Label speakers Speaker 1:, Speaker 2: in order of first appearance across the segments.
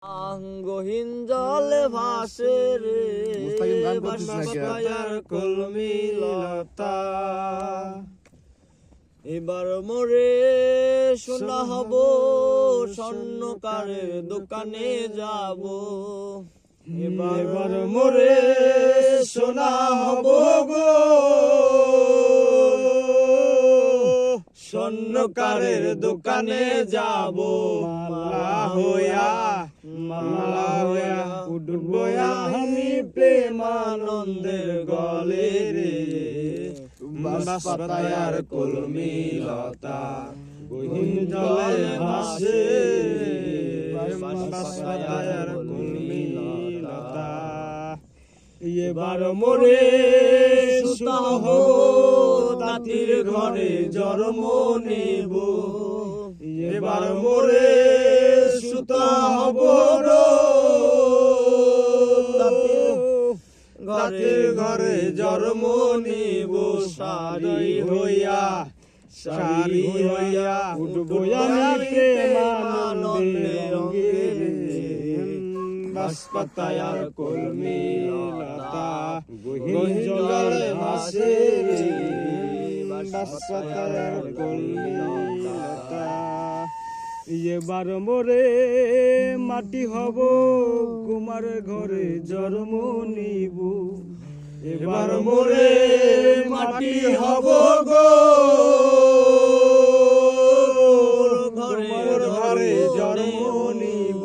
Speaker 1: আঙ্গহীন জলে ভাসে রে বাসার কলমি লতা। এবার মোরে শোনা হব স্বর্ণকারের দোকানে যাব। এবার মোরে শোনা হব গো স্বর্ণকারের দোকানে যাব। মালা হইয়া উঠব আমি প্রেমানন্দের গলে রে। বাঁশপাতার কলমি লতা গহীন জলে ভাসে, বাঁশপাতার কলমি লতা। এবার মোরে সুতা হব তাঁতির ঘরে জন্ম নেব। এবার মোরে সুতা হব তাঁতির ঘরে জন্ম নেব। সারি হইয়া উঠব আমি প্রেমানন্দের অঙ্গে। বাঁশপাতার কলমি লতা গহীন জলে ভাসে রে। বাঁশপাতার কলমি লতা। এবার মোরে মাটি হব কুমার ঘরে জন্ম নিব। এবার মোরে মাটি হব গো ঘরে জন্ম নিব।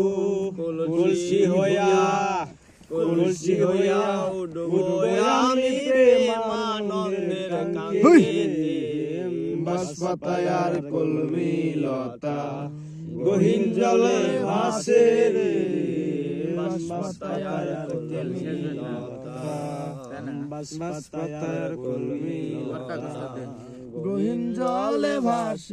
Speaker 1: কলসি হইয়া উঠব আমি প্রেমানন্দের কাঙ্গে। বাঁশপাতার কলমি লতা গহীন জলে ভাসে রে। বাঁশপাতার কলমি লতা, বাঁশপাতার কলমি লতা গহীন জলে ভাসে।